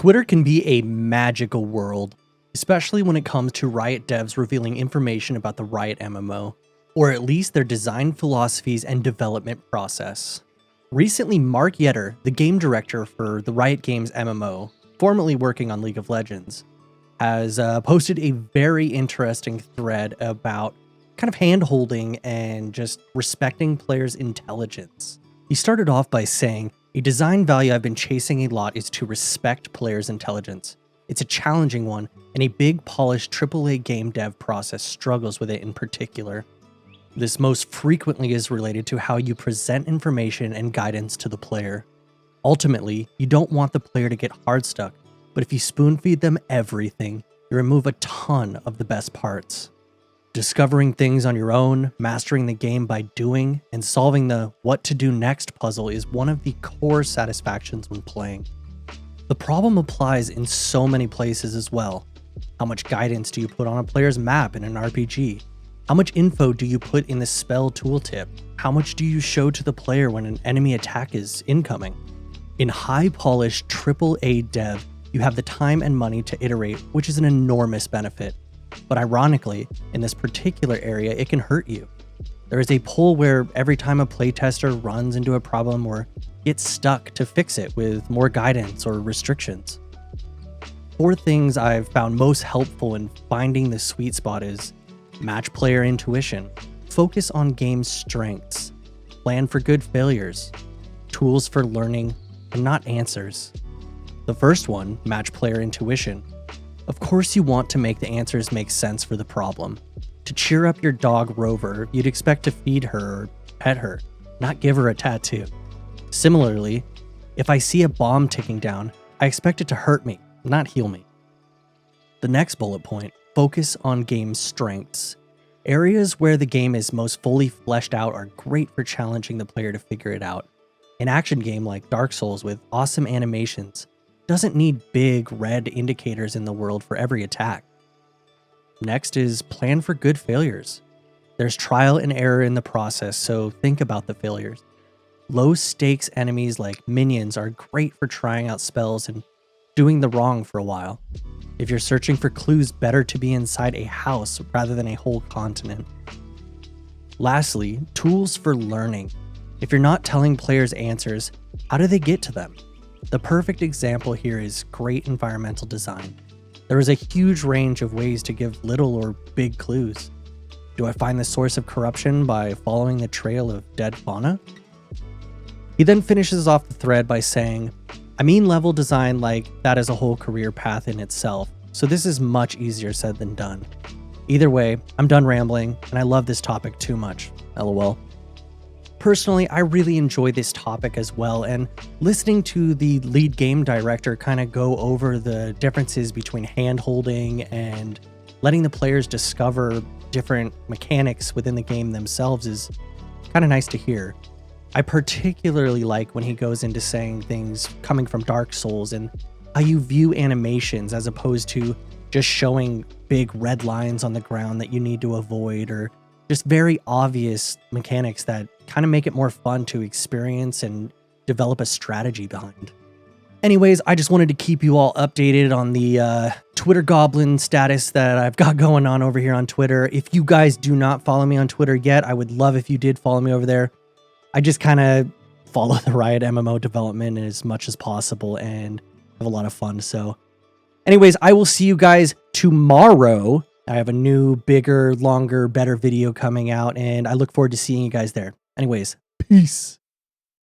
Twitter can be a magical world, especially when it comes to Riot devs revealing information about the Riot MMO, or at least their design philosophies and development process. Recently, Mark Yetter, the game director for the Riot Games MMO, formerly working on League of Legends, has posted a very interesting thread about kind of hand-holding and just respecting players' intelligence. He started off by saying, "A design value I've been chasing a lot is to respect players' intelligence. It's a challenging one, and a big polished AAA game dev process struggles with it in particular. This most frequently is related to how you present information and guidance to the player. Ultimately, you don't want the player to get hard stuck, but if you spoon feed them everything, you remove a ton of the best parts. Discovering things on your own, mastering the game by doing, and solving the what to do next puzzle is one of the core satisfactions when playing. The problem applies in so many places as well. How much guidance do you put on a player's map in an RPG? How much info do you put in the spell tooltip? How much do you show to the player when an enemy attack is incoming? In high-polished AAA dev, you have the time and money to iterate, which is an enormous benefit. But ironically, in this particular area, it can hurt you. There is a pull where every time a playtester runs into a problem or gets stuck to fix it with more guidance or restrictions. 4 things I've found most helpful in finding the sweet spot is match player intuition, focus on game strengths, plan for good failures, tools for learning, and not answers. The first one, match player intuition. Of course you want to make the answers make sense for the problem. To cheer up your dog Rover, you'd expect to feed her or pet her, not give her a tattoo. Similarly, if I see a bomb ticking down, I expect it to hurt me, not heal me. The next bullet point, focus on game strengths. Areas where the game is most fully fleshed out are great for challenging the player to figure it out. An action game like Dark Souls with awesome animations doesn't need big red indicators in the world for every attack. Next is plan for good failures. There's trial and error in the process, so think about the failures. Low stakes enemies like minions are great for trying out spells and doing the wrong for a while. If you're searching for clues, better to be inside a house rather than a whole continent. Lastly, tools for learning. If you're not telling players answers, how do they get to them? The perfect example here is great environmental design. There is a huge range of ways to give little or big clues. Do I find the source of corruption by following the trail of dead fauna? He then finishes off the thread by saying, I mean level design like that is a whole career path in itself, so this is much easier said than done. Either way, I'm done rambling, and I love this topic too much, lol. Personally, I really enjoy this topic as well, and listening to the lead game director kind of go over the differences between hand-holding and letting the players discover different mechanics within the game themselves is kind of nice to hear. I particularly like when he goes into saying things coming from Dark Souls and how you view animations as opposed to just showing big red lines on the ground that you need to avoid, or just very obvious mechanics that kind of make it more fun to experience and develop a strategy behind. Anyways, I just wanted to keep you all updated on the Twitter goblin status that I've got going on over here on Twitter. If you guys do not follow me on Twitter yet, I would love if you did follow me over there. I just kind of follow the Riot MMO development as much as possible and have a lot of fun. So anyways, I will see you guys tomorrow. I have a new, bigger, longer, better video coming out, and I look forward to seeing you guys there. Anyways, peace.